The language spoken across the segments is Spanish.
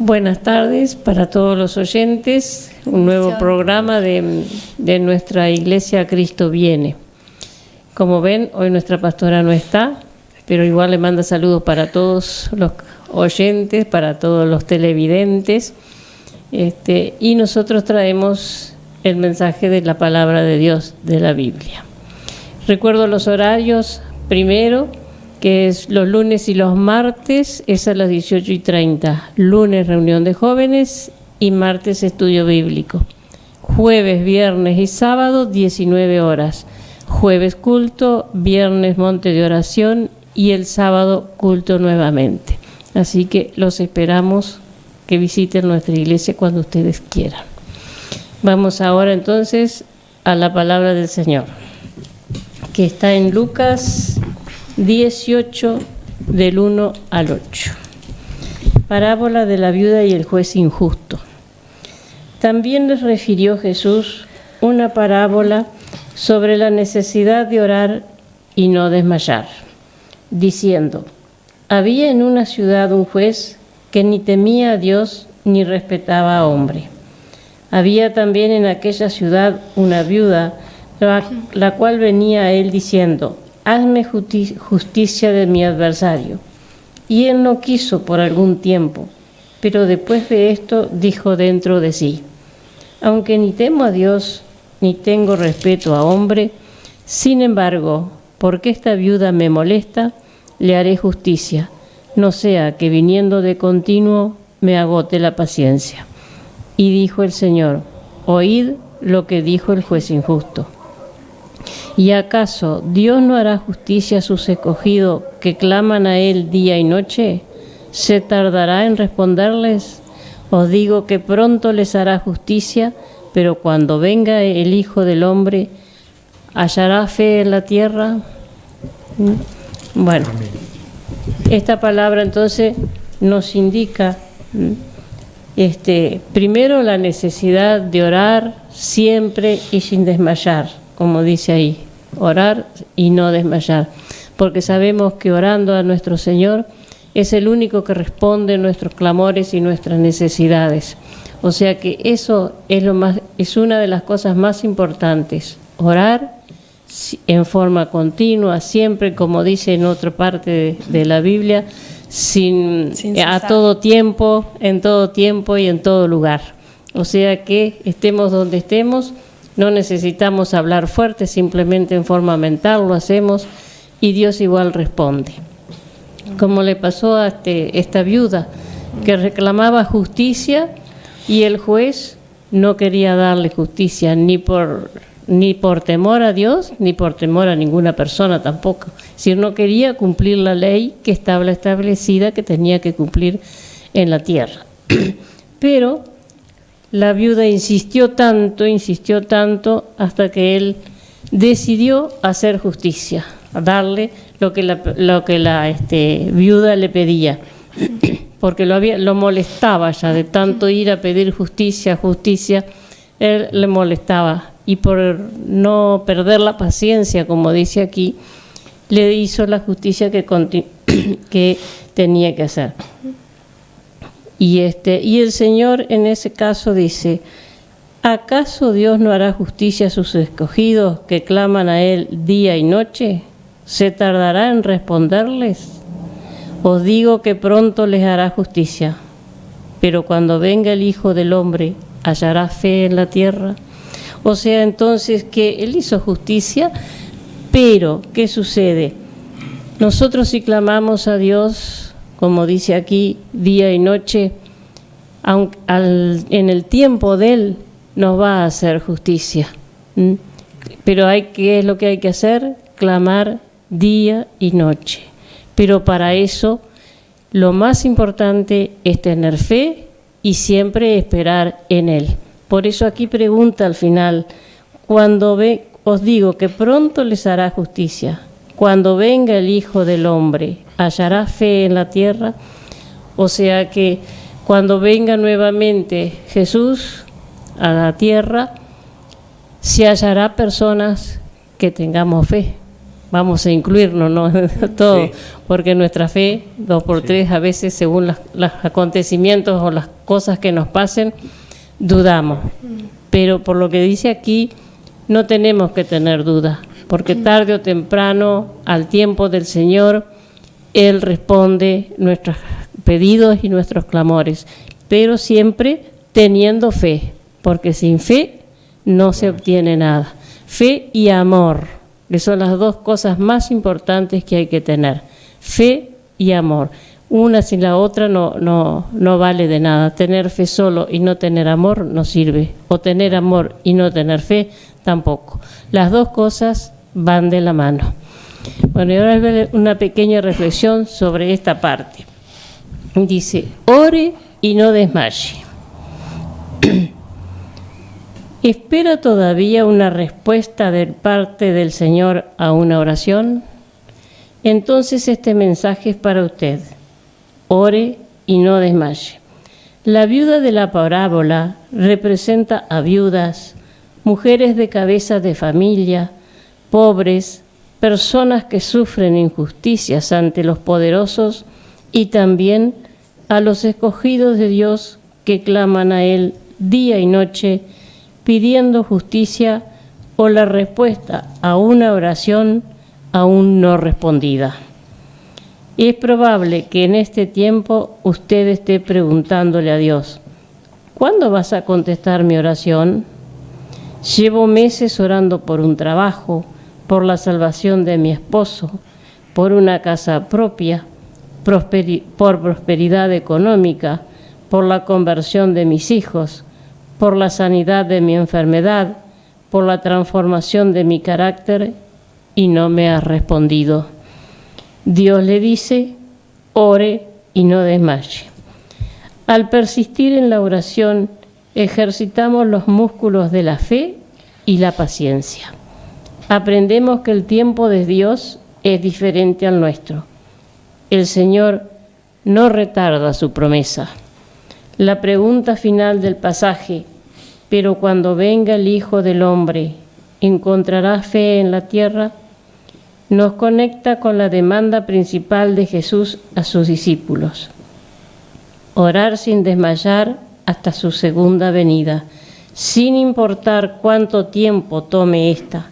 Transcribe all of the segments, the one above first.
Buenas tardes para todos los oyentes, un nuevo programa de nuestra Iglesia Cristo Viene. Como ven, hoy nuestra pastora no está, pero igual le manda saludos para todos los oyentes, para todos los televidentes, y nosotros traemos el mensaje de la palabra de Dios, de la Biblia. Recuerdo los horarios, primero, que es los lunes y los martes, es a las 18:30. Lunes, reunión de jóvenes, y martes, estudio bíblico. Jueves, viernes y sábado, 19 horas. Jueves, culto, viernes, monte de oración, y el sábado, culto nuevamente. Así que los esperamos que visiten nuestra iglesia cuando ustedes quieran. Vamos ahora entonces a la palabra del Señor, que está en Lucas 18, del 1 al 8. Parábola de la viuda y el juez injusto. También les refirió Jesús una parábola sobre la necesidad de orar y no desmayar, diciendo: había en una ciudad un juez que ni temía a Dios ni respetaba a hombre. Había también en aquella ciudad una viuda, la cual venía a él diciendo: hazme justicia de mi adversario. Y él no quiso por algún tiempo, pero después de esto dijo dentro de sí: aunque ni temo a Dios, ni tengo respeto a hombre, sin embargo, porque esta viuda me molesta, le haré justicia, no sea que viniendo de continuo me agote la paciencia. Y dijo el Señor: oíd lo que dijo el juez injusto. ¿Y acaso Dios no hará justicia a sus escogidos que claman a Él día y noche? ¿Se tardará en responderles? Os digo que pronto les hará justicia, pero cuando venga el Hijo del Hombre, ¿hallará fe en la tierra? Bueno, esta palabra entonces nos indica, primero, la necesidad de orar siempre y sin desmayar, como dice ahí, orar y no desmayar, porque sabemos que orando a nuestro Señor es el único que responde nuestros clamores y nuestras necesidades. O sea que eso es una de las cosas más importantes, orar en forma continua, siempre, como dice en otra parte de la Biblia, a todo tiempo, en todo tiempo y en todo lugar. O sea que estemos donde estemos, no necesitamos hablar fuerte, simplemente en forma mental lo hacemos y Dios igual responde. Como le pasó a esta viuda que reclamaba justicia y el juez no quería darle justicia ni por temor a Dios ni por temor a ninguna persona tampoco. Si no quería cumplir la ley que estaba establecida que tenía que cumplir en la tierra. Pero la viuda insistió tanto, hasta que él decidió hacer justicia, darle lo que la viuda le pedía, porque lo molestaba ya de tanto ir a pedir justicia, él le molestaba, y por no perder la paciencia, como dice aquí, le hizo la justicia que tenía que hacer. Y el Señor en ese caso dice: ¿acaso Dios no hará justicia a sus escogidos que claman a Él día y noche? ¿Se tardará en responderles? Os digo que pronto les hará justicia, pero cuando venga el Hijo del Hombre, ¿hallará fe en la tierra? O sea, entonces, que Él hizo justicia, pero ¿qué sucede? Nosotros si clamamos a Dios, como dice aquí, día y noche, en el tiempo de Él nos va a hacer justicia. Pero ¿qué es lo que hay que hacer? Clamar día y noche. Pero para eso lo más importante es tener fe y siempre esperar en Él. Por eso aquí pregunta al final: os digo que pronto les hará justicia. Cuando venga el Hijo del Hombre, ¿hallará fe en la tierra? O sea que cuando venga nuevamente Jesús a la tierra, se hallará personas que tengamos fe. Vamos a incluirnos, ¿no? Todo, sí. Porque nuestra fe, 2 por 3, a veces según los acontecimientos o las cosas que nos pasen, dudamos. Pero por lo que dice aquí, no tenemos que tener dudas, porque tarde o temprano, al tiempo del Señor, Él responde nuestros pedidos y nuestros clamores, pero siempre teniendo fe, porque sin fe no se obtiene nada. Fe y amor, que son las dos cosas más importantes que hay que tener. Fe y amor. Una sin la otra no vale de nada. Tener fe solo y no tener amor no sirve. O tener amor y no tener fe tampoco. Las dos cosas van de la mano. Bueno, y ahora voy a ver una pequeña reflexión sobre esta parte. Dice, ore y no desmaye. ¿Espera todavía una respuesta de parte del Señor a una oración? Entonces este mensaje es para usted. Ore y no desmaye. La viuda de la parábola representa a viudas, mujeres de cabeza de familia, pobres, personas que sufren injusticias ante los poderosos y también a los escogidos de Dios que claman a Él día y noche pidiendo justicia o la respuesta a una oración aún no respondida. Es probable que en este tiempo usted esté preguntándole a Dios, ¿cuándo vas a contestar mi oración? Llevo meses orando por un trabajo, por la salvación de mi esposo, por una casa propia, por prosperidad económica, por la conversión de mis hijos, por la sanidad de mi enfermedad, por la transformación de mi carácter, y no me has respondido. Dios le dice, ore y no desmaye. Al persistir en la oración, ejercitamos los músculos de la fe y la paciencia. Aprendemos que el tiempo de Dios es diferente al nuestro. El Señor no retarda su promesa. La pregunta final del pasaje, pero cuando venga el Hijo del Hombre, ¿encontrará fe en la tierra?, nos conecta con la demanda principal de Jesús a sus discípulos. Orar sin desmayar hasta su segunda venida, sin importar cuánto tiempo tome esta,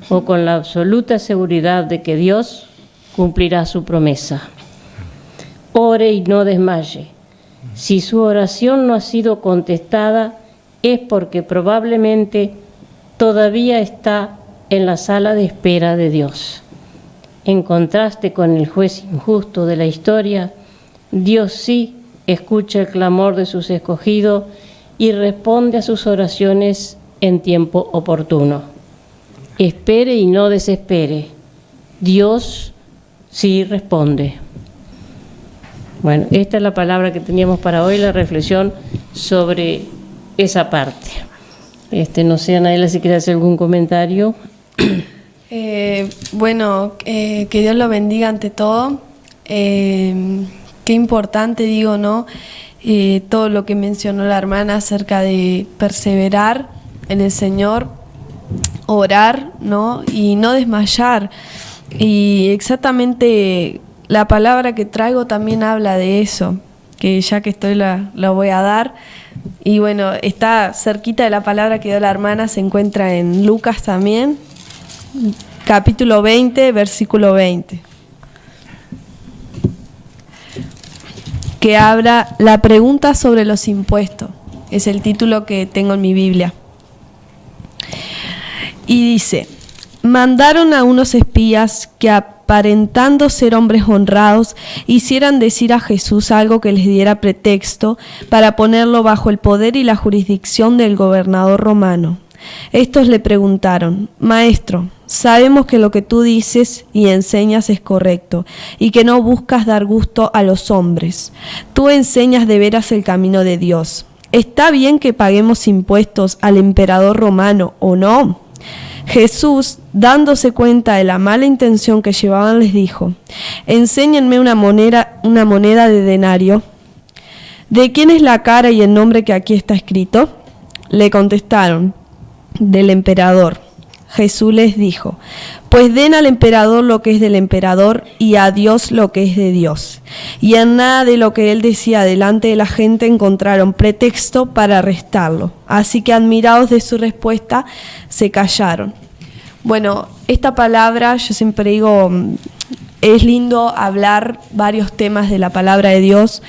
o con la absoluta seguridad de que Dios cumplirá su promesa. Ore y no desmaye. Si su oración no ha sido contestada, es porque probablemente todavía está en la sala de espera de Dios. En contraste con el juez injusto de la historia, Dios sí escucha el clamor de sus escogidos y responde a sus oraciones en tiempo oportuno. Espere y no desespere. Dios sí responde. Bueno, esta es la palabra que teníamos para hoy, la reflexión sobre esa parte. No sé, Anaela, si quiere hacer algún comentario. Que Dios lo bendiga ante todo. Qué importante, digo, ¿no? Todo lo que mencionó la hermana acerca de perseverar en el Señor, orar, ¿no? Y no desmayar. Y exactamente la palabra que traigo también habla de eso, que ya que estoy la voy a dar. Y bueno, está cerquita de la palabra que dio la hermana, se encuentra en Lucas también, capítulo 20, versículo 20, que habla la pregunta sobre los impuestos. Es el título que tengo en mi Biblia. Y dice, mandaron a unos espías que aparentando ser hombres honrados, hicieran decir a Jesús algo que les diera pretexto para ponerlo bajo el poder y la jurisdicción del gobernador romano. Estos le preguntaron, Maestro, sabemos que lo que tú dices y enseñas es correcto y que no buscas dar gusto a los hombres. Tú enseñas de veras el camino de Dios. ¿Está bien que paguemos impuestos al emperador romano o no? Jesús, dándose cuenta de la mala intención que llevaban, les dijo, enséñenme una moneda de denario. ¿De quién es la cara y el nombre que aquí está escrito? Le contestaron, del emperador. Jesús les dijo, pues den al emperador lo que es del emperador y a Dios lo que es de Dios. y en nada de lo que él decía delante de la gente encontraron pretexto para arrestarlo. Así que, admirados de su respuesta, se callaron. Bueno, esta palabra, yo siempre digo, es lindo hablar varios temas de la palabra de Dios,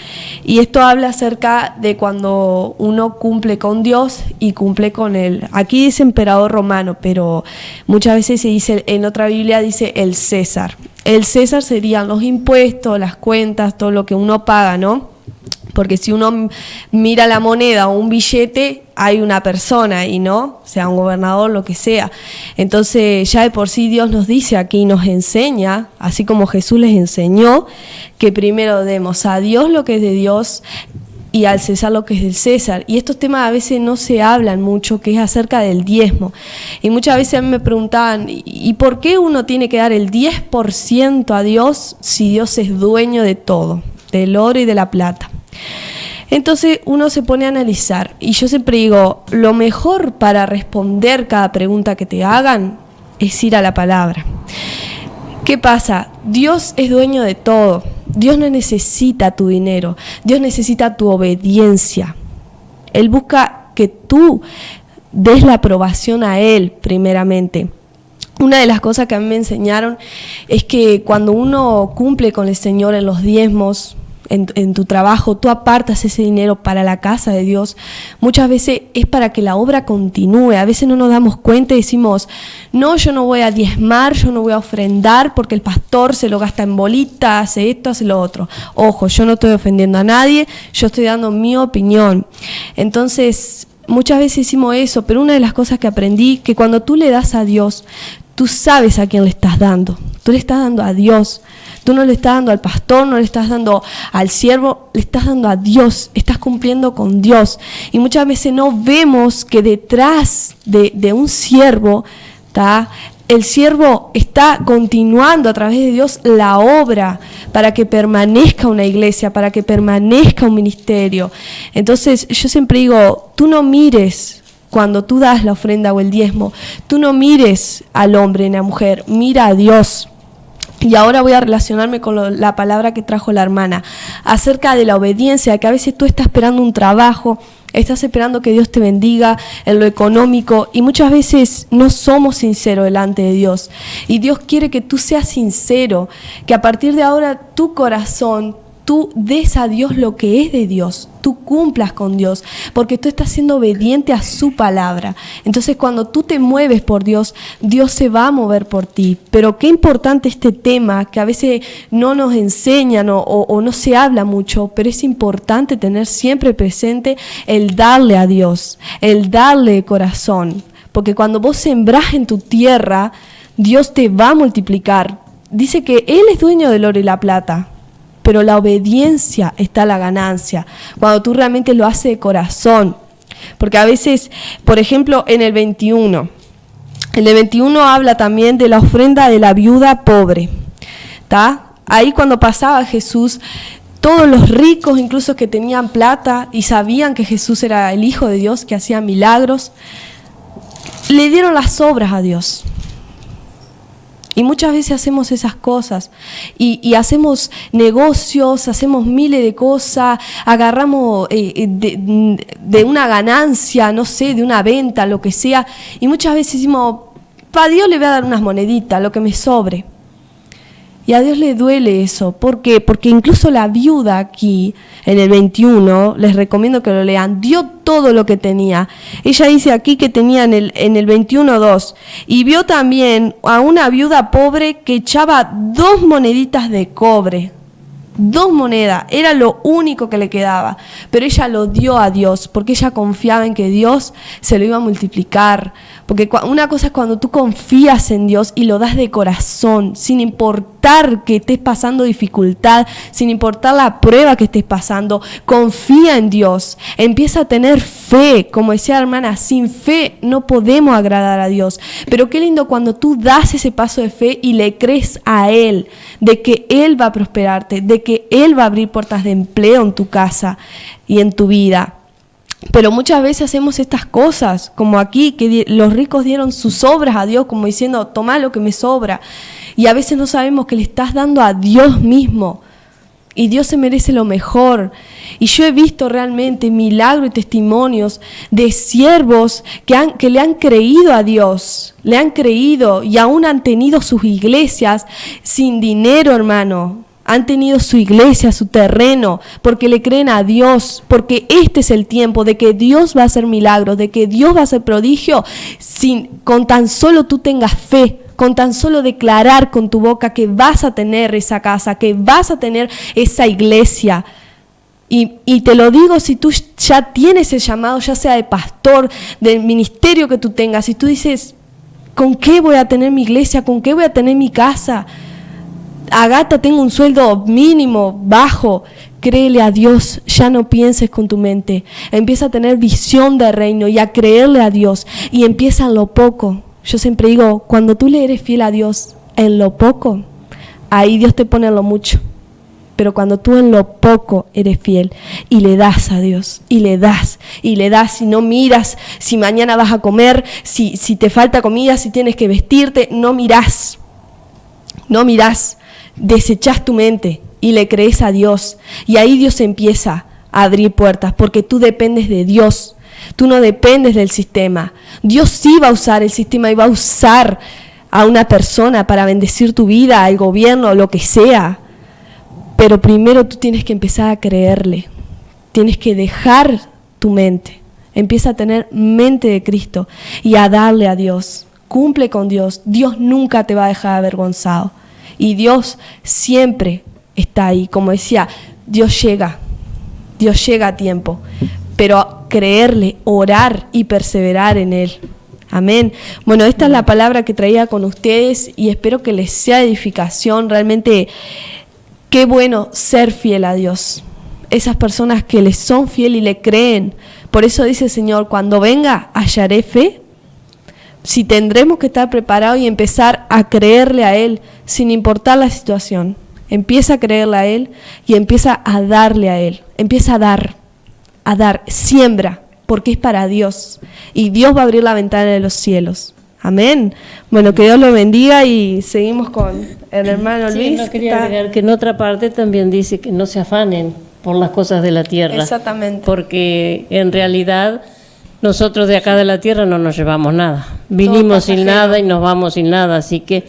y esto habla acerca de cuando uno cumple con Dios y cumple con él. Aquí dice emperador romano, pero muchas veces se dice, en otra Biblia dice el César. El César serían los impuestos, las cuentas, todo lo que uno paga, ¿no? Porque si uno mira la moneda o un billete, hay una persona ahí, ¿no? Sea un gobernador, lo que sea. Entonces, ya de por sí Dios nos dice aquí, nos enseña, así como Jesús les enseñó, que primero demos a Dios lo que es de Dios y al César lo que es del César. Y estos temas a veces no se hablan mucho, que es acerca del diezmo. Y muchas veces a mí me preguntaban, ¿y por qué uno tiene que dar el 10% a Dios si Dios es dueño de todo, del oro y de la plata? Entonces uno se pone a analizar, y yo siempre digo, lo mejor para responder cada pregunta que te hagan es ir a la palabra. ¿Qué pasa? Dios es dueño de todo. Dios no necesita tu dinero, Dios necesita tu obediencia. Él busca que tú des la aprobación a Él primeramente. Una de las cosas que a mí me enseñaron es que cuando uno cumple con el Señor en los diezmos, en tu trabajo, tú apartas ese dinero para la casa de Dios, muchas veces es para que la obra continúe. A veces no nos damos cuenta y decimos, no, yo no voy a diezmar, yo no voy a ofrendar porque el pastor se lo gasta en bolitas, hace esto, hace lo otro. Ojo, yo no estoy ofendiendo a nadie, yo estoy dando mi opinión. Entonces, muchas veces decimos eso, pero una de las cosas que aprendí, que cuando tú le das a Dios, tú sabes a quién le estás dando. Tú le estás dando a Dios. Tú no le estás dando al pastor, no le estás dando al siervo, le estás dando a Dios. Estás cumpliendo con Dios. Y muchas veces no vemos que detrás de un siervo, ¿tá? El siervo está continuando a través de Dios la obra para que permanezca una iglesia, para que permanezca un ministerio. Entonces yo siempre digo, tú no mires cuando tú das la ofrenda o el diezmo, tú no mires al hombre ni a la mujer, mira a Dios. Y ahora voy a relacionarme con la palabra que trajo la hermana, acerca de la obediencia, que a veces tú estás esperando un trabajo, estás esperando que Dios te bendiga en lo económico, y muchas veces no somos sinceros delante de Dios. Y Dios quiere que tú seas sincero, que a partir de ahora tu corazón, tú des a Dios lo que es de Dios, tú cumplas con Dios, porque tú estás siendo obediente a su palabra. Entonces cuando tú te mueves por Dios, Dios se va a mover por ti. Pero qué importante este tema, que a veces no nos enseñan o no se habla mucho, pero es importante tener siempre presente el darle a Dios, el darle corazón, porque cuando vos sembrás en tu tierra, Dios te va a multiplicar. Dice que Él es dueño del oro y la plata, pero la obediencia está la ganancia, cuando tú realmente lo haces de corazón. Porque a veces, por ejemplo, en el 21 habla también de la ofrenda de la viuda pobre, ¿tá? Ahí cuando pasaba Jesús, todos los ricos, incluso que tenían plata y sabían que Jesús era el Hijo de Dios, que hacía milagros, le dieron las obras a Dios. Y muchas veces hacemos esas cosas y hacemos negocios, hacemos miles de cosas, agarramos de una ganancia, no sé, de una venta, lo que sea, y muchas veces decimos, para Dios le voy a dar unas moneditas, lo que me sobre. Y a Dios le duele eso. ¿Por qué? Porque incluso la viuda aquí, en el 21, les recomiendo que lo lean, dio todo lo que tenía. Ella dice aquí que tenía en el 21:2, y vio también a una viuda pobre que echaba 2 moneditas de cobre. 2 monedas, era lo único que le quedaba, pero ella lo dio a Dios, porque ella confiaba en que Dios se lo iba a multiplicar. Porque una cosa es cuando tú confías en Dios y lo das de corazón, sin importar que estés pasando dificultad, sin importar la prueba que estés pasando, confía en Dios, empieza a tener fe. Como decía la hermana, sin fe no podemos agradar a Dios, pero qué lindo cuando tú das ese paso de fe y le crees a Él, de que Él va a prosperarte, de que Él va a abrir puertas de empleo en tu casa y en tu vida. Pero muchas veces hacemos estas cosas, como aquí, que los ricos dieron sus obras a Dios, como diciendo, toma lo que me sobra. Y a veces no sabemos que le estás dando a Dios mismo. y Dios se merece lo mejor. Y yo he visto realmente milagros y testimonios de siervos que le han creído a Dios, le han creído y aún han tenido sus iglesias sin dinero, hermano. Han tenido su iglesia, su terreno, porque le creen a Dios, porque este es el tiempo de que Dios va a hacer milagros, de que Dios va a hacer prodigio, con tan solo tú tengas fe, con tan solo declarar con tu boca que vas a tener esa casa, que vas a tener esa iglesia. Y te lo digo, si tú ya tienes el llamado, ya sea de pastor, del ministerio que tú tengas, si tú dices, ¿con qué voy a tener mi iglesia? ¿Con qué voy a tener mi casa? Agata, tengo un sueldo mínimo, bajo. Créele a Dios, ya no pienses con tu mente. Empieza a tener visión de reino y a creerle a Dios. Y empieza en lo poco. Yo siempre digo, cuando tú le eres fiel a Dios en lo poco, ahí Dios te pone en lo mucho. Pero cuando tú en lo poco eres fiel y le das a Dios, y le das, y no miras si mañana vas a comer, si te falta comida, si tienes que vestirte, no mirás, desechás tu mente y le crees a Dios. Y ahí Dios empieza a abrir puertas, porque tú dependes de Dios, tú no dependes del sistema. Dios sí va a usar el sistema y va a usar a una persona para bendecir tu vida, al gobierno, lo que sea. Pero primero tú tienes que empezar a creerle, tienes que dejar tu mente, empieza a tener mente de Cristo y a darle a Dios, cumple con Dios. Dios nunca te va a dejar avergonzado y Dios siempre está ahí. Como decía, Dios llega a tiempo, pero creerle, orar y perseverar en Él. Amén. Bueno, esta es la palabra que traía con ustedes y espero que les sea edificación. Realmente, qué bueno ser fiel a Dios. Esas personas que le son fiel y le creen. Por eso dice el Señor, cuando venga, hallaré fe. Si tendremos que estar preparados y empezar a creerle a Él, sin importar la situación. Empieza a creerle a Él y empieza a darle a Él. Empieza a dar, siembra, porque es para Dios. Y Dios va a abrir la ventana de los cielos. Amén. Bueno, que Dios lo bendiga y seguimos con el hermano Luis. Sí, no quería agregar que en otra parte también dice que no se afanen por las cosas de la tierra. Exactamente. Porque en realidad nosotros de acá de la tierra no nos llevamos nada. Vinimos sin nada y nos vamos sin nada. Así que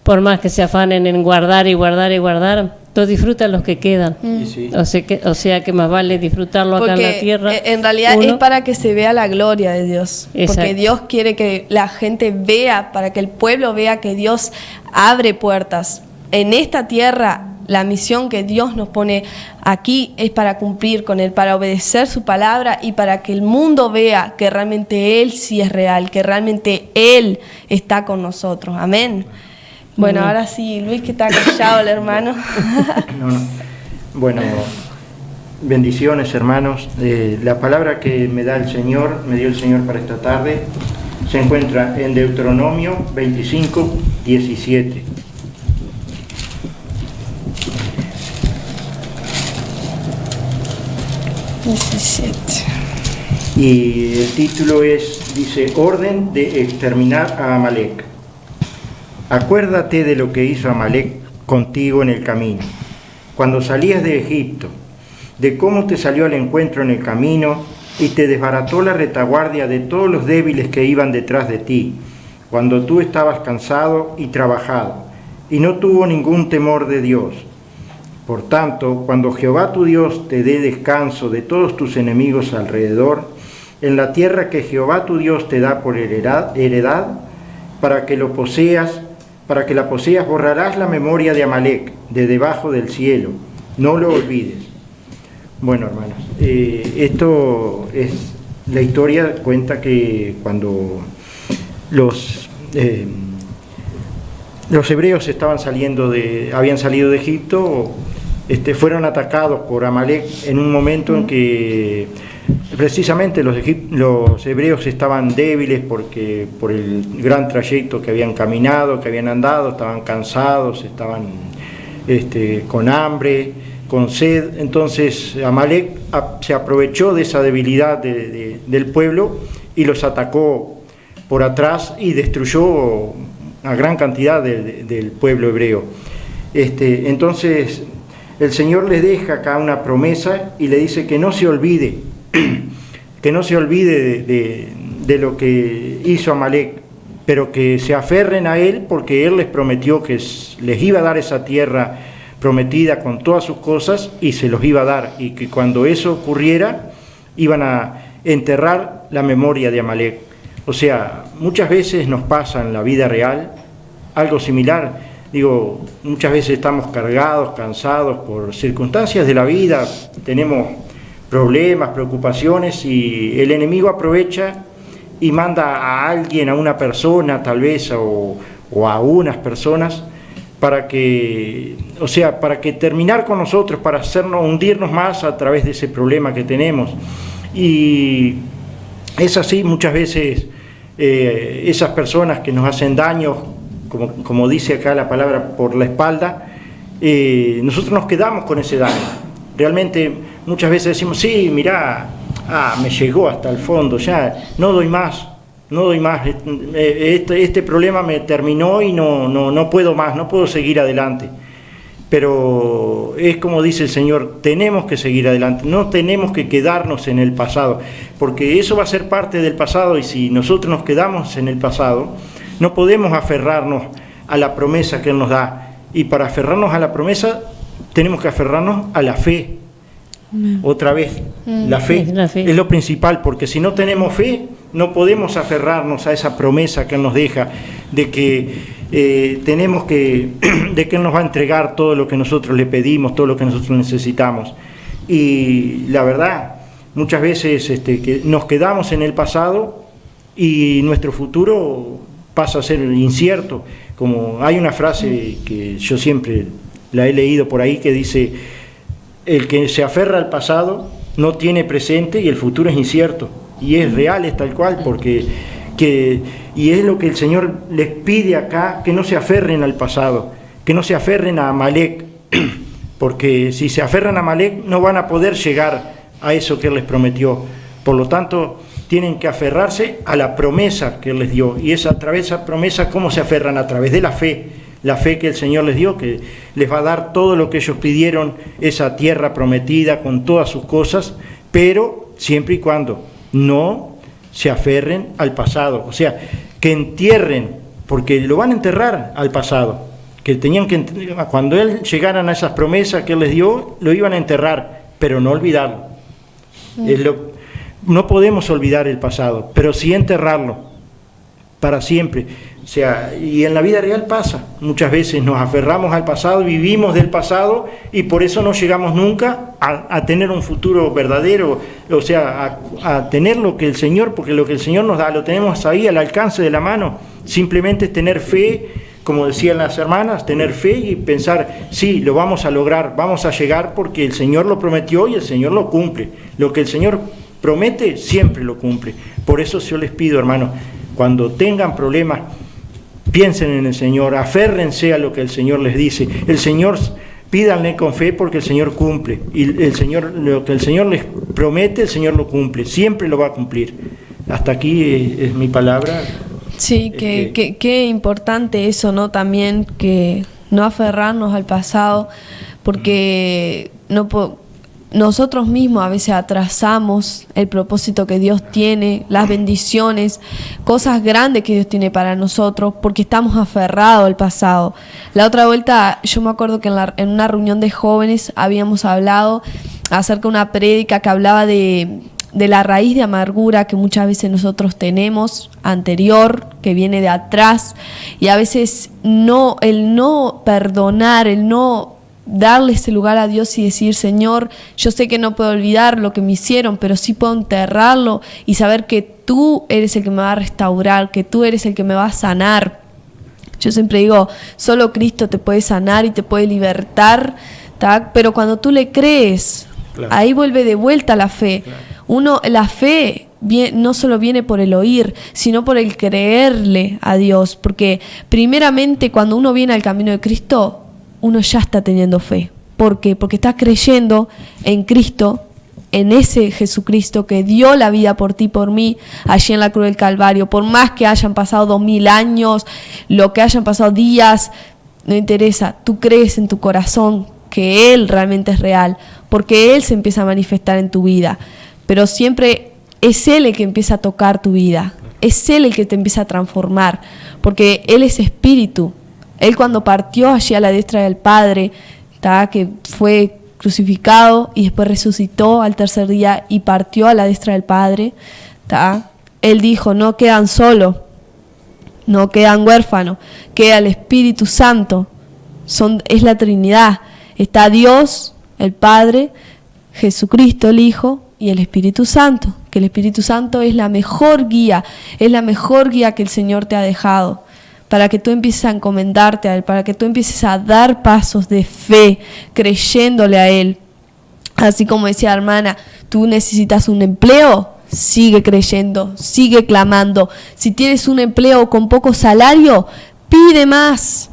por más que se afanen en guardar y guardar y guardar, todos disfrutan los que quedan. Sí. O sea que más vale disfrutarlo acá en la tierra. En realidad es para que se vea la gloria de Dios. Exacto. Porque Dios quiere que la gente vea, para que el pueblo vea que Dios abre puertas. En esta tierra, la misión que Dios nos pone aquí es para cumplir con Él, para obedecer su palabra y para que el mundo vea que realmente Él sí es real, que realmente Él está con nosotros. Amén. Bueno, ahora sí, Luis, que está callado el hermano. No. Bueno, bendiciones, hermanos. La palabra que me dio el Señor para esta tarde, se encuentra en Deuteronomio 25, 17. Y el título dice, orden de exterminar a Amalek. Acuérdate de lo que hizo Amalek contigo en el camino, cuando salías de Egipto, de cómo te salió al encuentro en el camino y te desbarató la retaguardia de todos los débiles que iban detrás de ti, cuando tú estabas cansado y trabajado, y no tuvo ningún temor de Dios. Por tanto, cuando Jehová tu Dios te dé descanso de todos tus enemigos alrededor, en la tierra que Jehová tu Dios te da por heredad, para que la poseas, borrarás la memoria de Amalek de debajo del cielo, no lo olvides. Bueno, hermanos, esto es la historia, cuenta que cuando los hebreos habían salido de Egipto, fueron atacados por Amalek en un momento en que precisamente los hebreos estaban débiles porque por el gran trayecto que habían caminado, que habían andado, estaban cansados, estaban con hambre, con sed. Entonces Amalek se aprovechó de esa debilidad del pueblo y los atacó por atrás y destruyó a gran cantidad del pueblo hebreo. Entonces el Señor les deja acá una promesa y le dice que no se olvide, que no se olvide de lo que hizo Amalek, pero que se aferren a Él, porque Él les prometió que les iba a dar esa tierra prometida con todas sus cosas, y se los iba a dar, y que cuando eso ocurriera iban a enterrar la memoria de Amalek. O sea, muchas veces nos pasa en la vida real algo similar. Digo, muchas veces estamos cargados, cansados por circunstancias de la vida, tenemos problemas, preocupaciones, y el enemigo aprovecha y manda a alguien, a una persona tal vez, o a unas personas, para que terminar con nosotros, para hundirnos más a través de ese problema que tenemos. Y es así muchas veces, esas personas que nos hacen daño, como dice acá la palabra, por la espalda, nosotros nos quedamos con ese daño. Realmente muchas veces decimos, sí, mirá, me llegó hasta el fondo, ya no doy más, este problema me terminó y no puedo más, no puedo seguir adelante. Pero es como dice el Señor, tenemos que seguir adelante, no tenemos que quedarnos en el pasado, porque eso va a ser parte del pasado, y si nosotros nos quedamos en el pasado, no podemos aferrarnos a la promesa que Él nos da. Y para aferrarnos a la promesa, tenemos que aferrarnos a la fe. Otra vez, la fe es lo principal, porque si no tenemos fe, no podemos aferrarnos a esa promesa que Él nos deja, de que de que Él nos va a entregar todo lo que nosotros le pedimos, todo lo que nosotros necesitamos. Y la verdad, muchas veces que nos quedamos en el pasado y nuestro futuro pasa a ser incierto. Como hay una frase que yo siempre la he leído por ahí, que dice: el que se aferra al pasado no tiene presente y el futuro es incierto. Y es real, es tal cual, porque y es lo que el Señor les pide acá, que no se aferren al pasado, que no se aferren a Amalek, porque si se aferran a Amalek no van a poder llegar a eso que Él les prometió. Por lo tanto, tienen que aferrarse a la promesa que Él les dio, y es a través de esa promesa cómo se aferran, a través de la fe que el Señor les dio, que les va a dar todo lo que ellos pidieron, esa tierra prometida con todas sus cosas, pero siempre y cuando no se aferren al pasado, o sea, que entierren, porque lo van a enterrar al pasado, que tenían que, cuando Él llegaran a esas promesas que Él les dio, lo iban a enterrar, pero no olvidarlo. No podemos olvidar el pasado, pero sí enterrarlo para siempre. O sea, y en la vida real pasa, muchas veces nos aferramos al pasado, vivimos del pasado, y por eso no llegamos nunca a tener un futuro verdadero, o sea, a tener lo que el Señor, porque lo que el Señor nos da lo tenemos ahí al alcance de la mano. Simplemente es tener fe, como decían las hermanas, tener fe y pensar, sí, lo vamos a lograr, vamos a llegar, porque el Señor lo prometió y el Señor lo cumple. Lo que el Señor promete siempre lo cumple. Por eso yo les pido, hermanos, cuando tengan problemas, piensen en el Señor, aférrense a lo que el Señor les dice. El Señor, pídanle con fe, porque el Señor cumple. Y lo que el Señor les promete, el Señor lo cumple, siempre lo va a cumplir. Hasta aquí es mi palabra. Sí, qué importante eso, ¿no? También que no aferrarnos al pasado, porque nosotros mismos a veces atrasamos el propósito que Dios tiene, las bendiciones, cosas grandes que Dios tiene para nosotros, porque estamos aferrados al pasado. La otra vuelta, yo me acuerdo que en una reunión de jóvenes habíamos hablado acerca de una prédica que hablaba de la raíz de amargura que muchas veces nosotros tenemos, anterior, que viene de atrás, y a veces el no perdonar, el no darle ese lugar a Dios y decir: Señor, yo sé que no puedo olvidar lo que me hicieron, pero sí puedo enterrarlo y saber que tú eres el que me va a restaurar, que tú eres el que me va a sanar. Yo siempre digo, solo Cristo te puede sanar y te puede libertar, ¿tá? Pero cuando tú le crees, claro, ahí vuelve de vuelta la fe. Claro. La fe no solo viene por el oír, sino por el creerle a Dios, porque primeramente cuando uno viene al camino de Cristo, uno ya está teniendo fe. ¿Por qué? Porque está creyendo en Cristo, en ese Jesucristo que dio la vida por ti y por mí allí en la cruz del Calvario. Por más que hayan pasado 2000 años, lo que hayan pasado días, no interesa. Tú crees en tu corazón que Él realmente es real, porque Él se empieza a manifestar en tu vida. Pero siempre es Él el que empieza a tocar tu vida, es Él el que te empieza a transformar, porque Él es espíritu. Él cuando partió allí a la diestra del Padre, que fue crucificado y después resucitó al tercer día y partió a la diestra del Padre, Él dijo, no quedan solos, no quedan huérfanos, queda el Espíritu Santo, es la Trinidad, está Dios, el Padre, Jesucristo el Hijo y el Espíritu Santo, que el Espíritu Santo es la mejor guía que el Señor te ha dejado, para que tú empieces a encomendarte a Él, para que tú empieces a dar pasos de fe, creyéndole a Él. Así como decía la hermana, tú necesitas un empleo, sigue creyendo, sigue clamando. Si tienes un empleo con poco salario, pide más,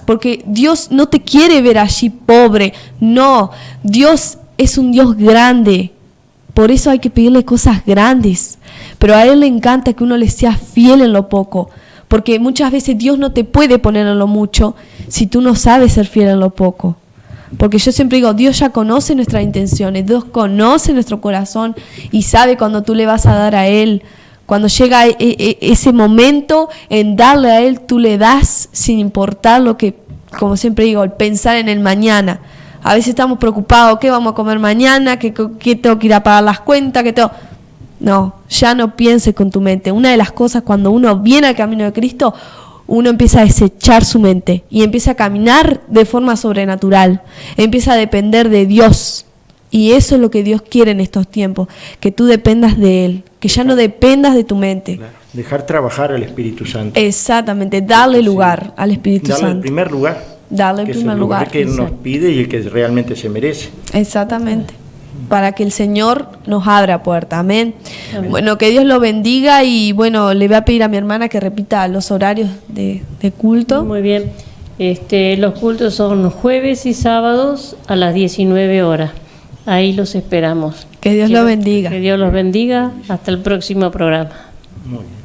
porque Dios no te quiere ver allí pobre. No, Dios es un Dios grande, por eso hay que pedirle cosas grandes. Pero a Él le encanta que uno le sea fiel en lo poco, porque muchas veces Dios no te puede poner en lo mucho si tú no sabes ser fiel en lo poco. Porque yo siempre digo, Dios ya conoce nuestras intenciones, Dios conoce nuestro corazón y sabe cuando tú le vas a dar a Él. Cuando llega ese momento en darle a Él, tú le das sin importar lo que, como siempre digo, el pensar en el mañana. A veces estamos preocupados, ¿qué vamos a comer mañana? ¿Qué tengo que ir a pagar las cuentas? No, ya no pienses con tu mente. Una de las cosas cuando uno viene al camino de Cristo, uno empieza a desechar su mente y empieza a caminar de forma sobrenatural, empieza a depender de Dios. Y eso es lo que Dios quiere en estos tiempos, que tú dependas de Él, que ya no dependas de tu mente. Claro. Dejar trabajar al Espíritu Santo. Exactamente, darle lugar al Espíritu Santo. Darle el primer lugar. Darle el primer lugar. Que Él nos pide y el que realmente se merece. Exactamente. Para que el Señor nos abra puerta. Amén. Amén. Bueno, que Dios lo bendiga y bueno, le voy a pedir a mi hermana que repita los horarios de culto. Muy bien. Los cultos son jueves y sábados a las 19 horas. Ahí los esperamos. Que Dios lo bendiga. Que Dios los bendiga. Hasta el próximo programa. Muy bien.